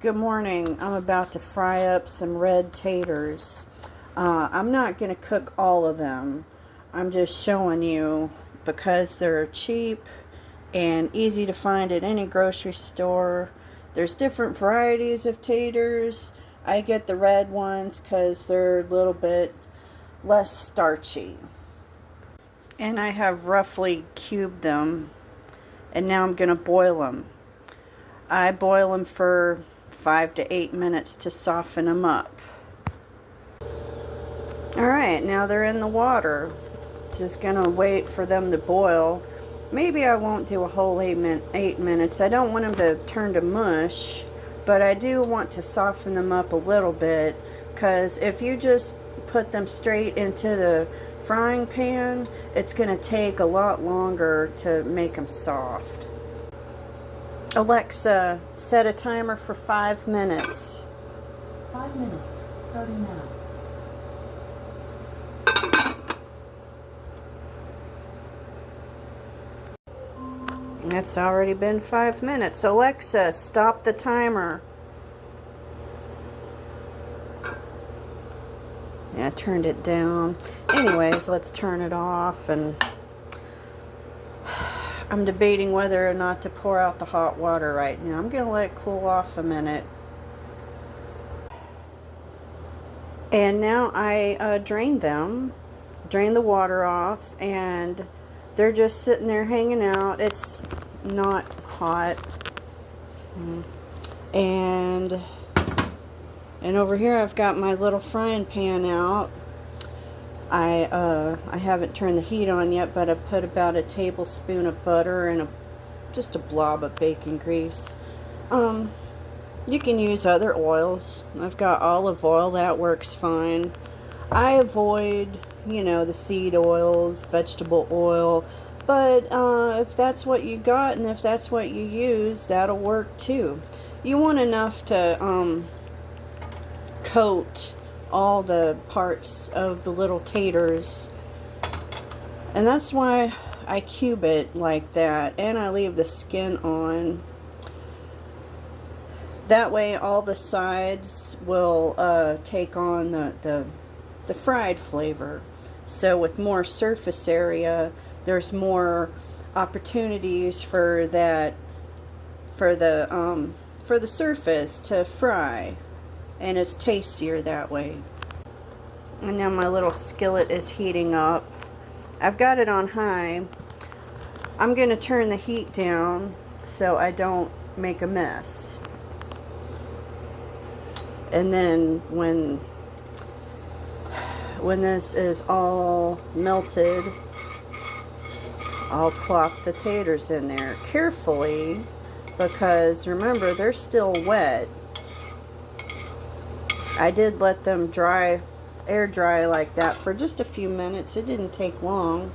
Good morning. I'm about to fry up some red taters. I'm not going to cook all of them. I'm just showing you because they're cheap and easy to find at any grocery store. There's different varieties of taters. I get the red ones because they're a little bit less starchy. And I have roughly cubed them. And now I'm going to boil them. I boil them for 5 to 8 minutes to soften them up. Alright, now they're in the water. Just gonna wait for them to boil. Maybe I won't do a whole 8 minutes. I don't want them to turn to mush, but I do want to soften them up a little bit, because if you just put them straight into the frying pan, it's gonna take a lot longer to make them soft. Alexa, set a timer for 5 minutes. 5 minutes, starting now. It's already been 5 minutes. Alexa, stop the timer. Yeah, I turned it down. Anyways, let's turn it off, and I'm debating whether or not to pour out the hot water right now. I'm going to let it cool off a minute. And now I drained them, drained the water off, and they're just sitting there hanging out. It's not hot. And over here I've got my little frying pan out. I haven't turned the heat on yet, but I put about a tablespoon of butter and just a blob of bacon grease. You can use other oils. I've got olive oil, that works fine. I avoid, the seed oils, vegetable oil, but if that's what you got and if that's what you use, that'll work too. You want enough to coat all the parts of the little taters, and that's why I cube it like that, and I leave the skin on. That way all the sides will take on the fried flavor. So with more surface area, there's more opportunities for the surface to fry, and it's tastier that way. And now my little skillet is heating up. I've got it on high. I'm going to turn the heat down so I don't make a mess. And then when this is all melted, I'll plop the taters in there carefully, because remember, they're still wet. I did let them air dry like that for just a few minutes. It didn't take long,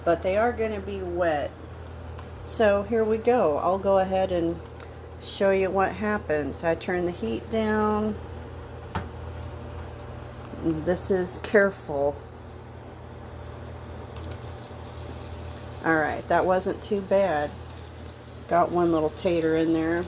but they are going to be wet. So here we go. I'll go ahead and show you what happens. I turn the heat down. This is careful. Alright, that wasn't too bad. Got one little tater in there.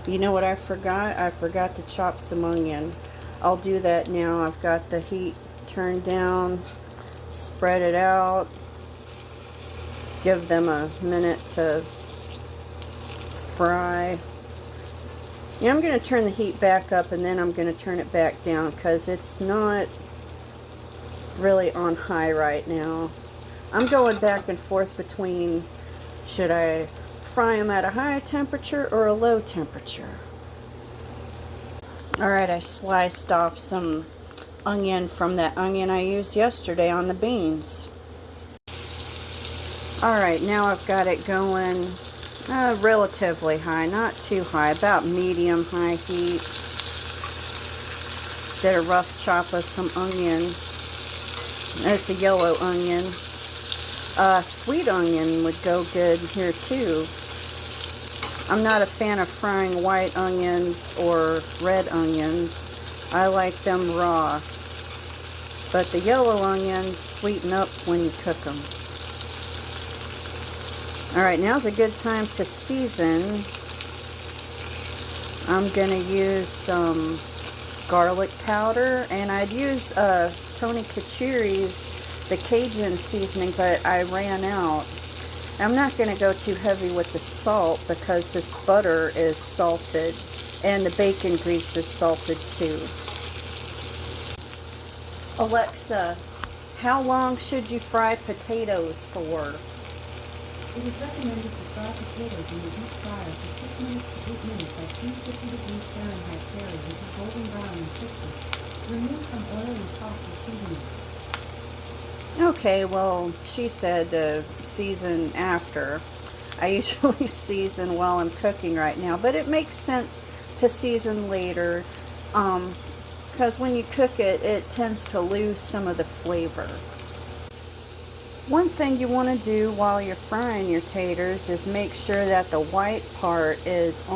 You know what I forgot? I forgot to chop some onion. I'll do that now. I've got the heat turned down. Spread it out. Give them a minute to fry. Yeah, I'm going to turn the heat back up, and then I'm going to turn it back down, because it's not really on high right now. I'm going back and forth between, should I fry them at a high temperature or a low temperature? Alright, I sliced off some onion from that onion I used yesterday on the beans. Alright, now I've got it going relatively high, not too high, about medium-high heat. Did a rough chop of some onion. It's a yellow onion. Sweet onion would go good here too. I'm not a fan of frying white onions or red onions. I like them raw. But the yellow onions sweeten up when you cook them. Alright, now's a good time to season. I'm going to use some garlic powder, and I'd use Tony Kachiri's, the Cajun seasoning, but I ran out. I'm not going to go too heavy with the salt because this butter is salted and the bacon grease is salted too. Alexa, how long should you fry potatoes for? It is recommended to fry potatoes in the deep fryer for 6 minutes to 8 minutes at 250 degrees Fahrenheit area until golden brown and crispy. Remove from oil and sauce and seasoning. Okay, well, she said to season after. I usually season while I'm cooking right now, but it makes sense to season later because when you cook it, it tends to lose some of the flavor. One thing you want to do while you're frying your taters is make sure that the white part is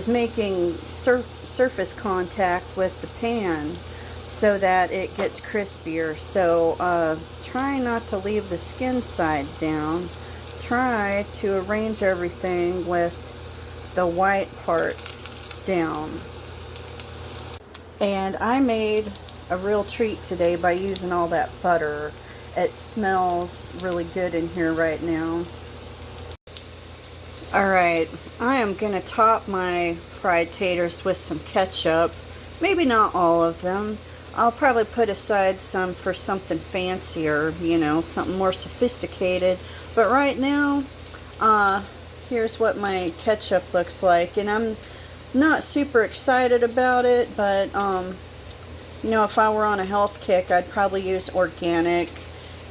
making surface contact with the pan so that it gets crispier. So try not to leave the skin side down. Try to arrange everything with the white parts down. And I made a real treat today by using all that butter. It smells really good in here right now. Alright, I am going to top my fried taters with some ketchup. Maybe not all of them. I'll probably put aside some for something fancier, you know, something more sophisticated. But right now, here's what my ketchup looks like. And I'm not super excited about it, but, you know, if I were on a health kick, I'd probably use organic.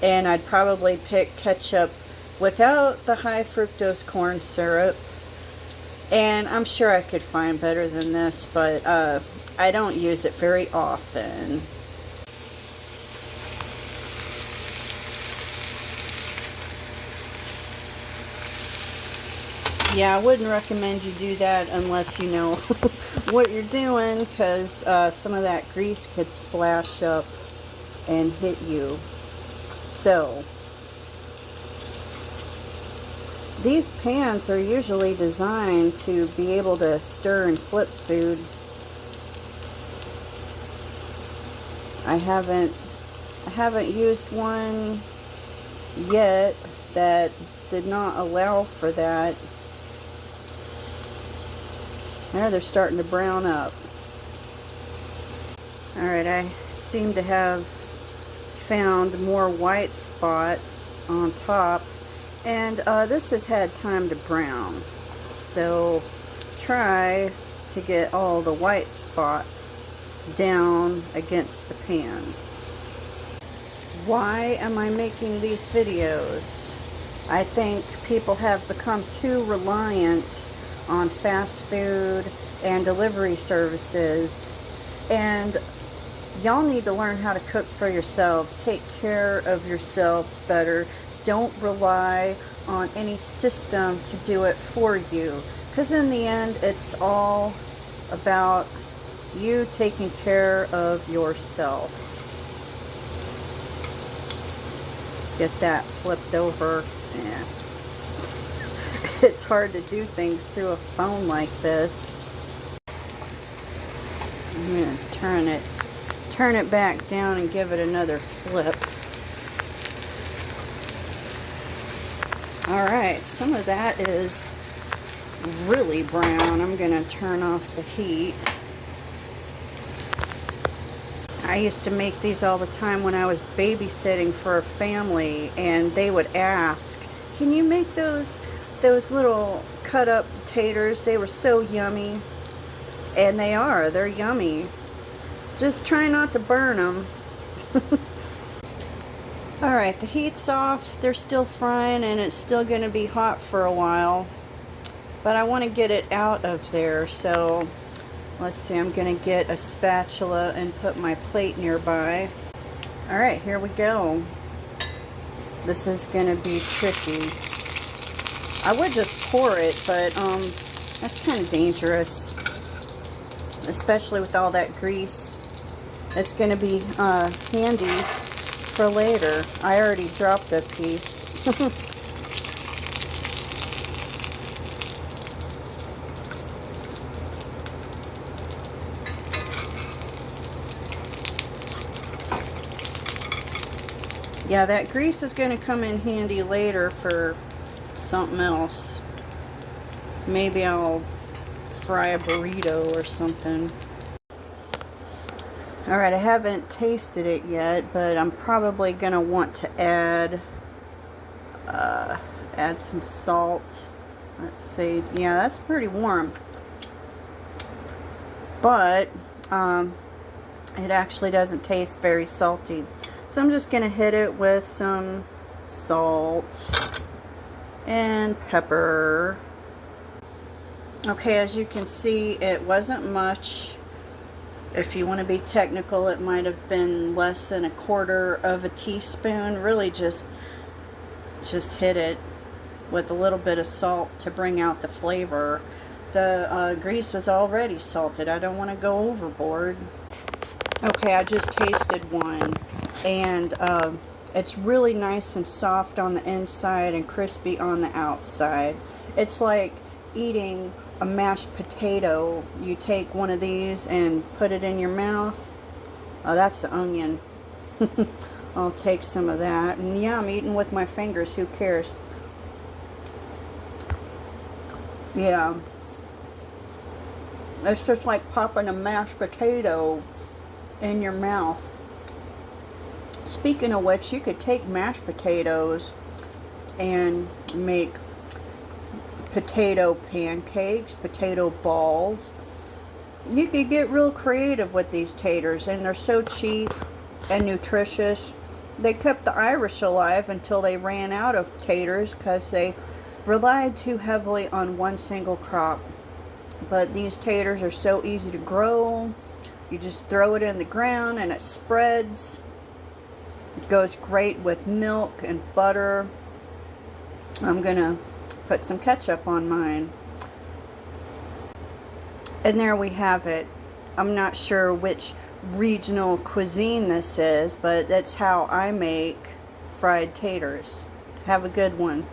And I'd probably pick ketchup without the high fructose corn syrup. And I'm sure I could find better than this, but I don't use it very often. Yeah, I wouldn't recommend you do that unless you know what you're doing, because some of that grease could splash up and hit you. So, these pans are usually designed to be able to stir and flip food. I haven't used one yet that did not allow for that. Now they're starting to brown up. Alright, I seem to have found more white spots on top, and this has had time to brown, so try to get all the white spots down against the pan. Why am I making these videos? I think people have become too reliant on fast food and delivery services, and y'all need to learn how to cook for yourselves. Take care of yourselves better. Don't rely on any system to do it for you. Because in the end, it's all about you taking care of yourself. Get that flipped over. Yeah. It's hard to do things through a phone like this. I'm going to turn it back down and give it another flip. Alright, some of that is really brown. I'm going to turn off the heat. I used to make these all the time when I was babysitting for a family, and they would ask, can you make those little cut up taters? They were so yummy. And they're yummy. Just try not to burn them. Alright, the heat's off. They're still frying, and it's still going to be hot for a while. But I want to get it out of there, so let's see. I'm going to get a spatula and put my plate nearby. Alright, here we go. This is going to be tricky. I would just pour it, but that's kind of dangerous. Especially with all that grease. It's going to be handy for later. I already dropped a piece. Yeah, that grease is going to come in handy later for something else. Maybe I'll fry a burrito or something. Alright, I haven't tasted it yet, but I'm probably going to want to add some salt. Let's see. Yeah, that's pretty warm. But it actually doesn't taste very salty. So I'm just going to hit it with some salt and pepper. Okay, as you can see, it wasn't much. If you want to be technical, it might have been less than 1/4 of a teaspoon. Really just hit it with a little bit of salt to bring out the flavor. The grease was already salted. I don't want to go overboard. Okay, I just tasted one, and it's really nice and soft on the inside and crispy on the outside. It's like eating a mashed potato. You take one of these and put it in your mouth. Oh, that's the onion. I'll take some of that. And yeah, I'm eating with my fingers. Who cares? Yeah. It's just like popping a mashed potato in your mouth. Speaking of which, you could take mashed potatoes and make potato pancakes, potato balls. You could get real creative with these taters, and they're so cheap and nutritious. They kept the Irish alive until they ran out of taters because they relied too heavily on one single crop. But these taters are so easy to grow. You just throw it in the ground and it spreads. It goes great with milk and butter. I'm gonna put some ketchup on mine. And there we have it. I'm not sure which regional cuisine this is, but that's how I make fried taters. Have a good one.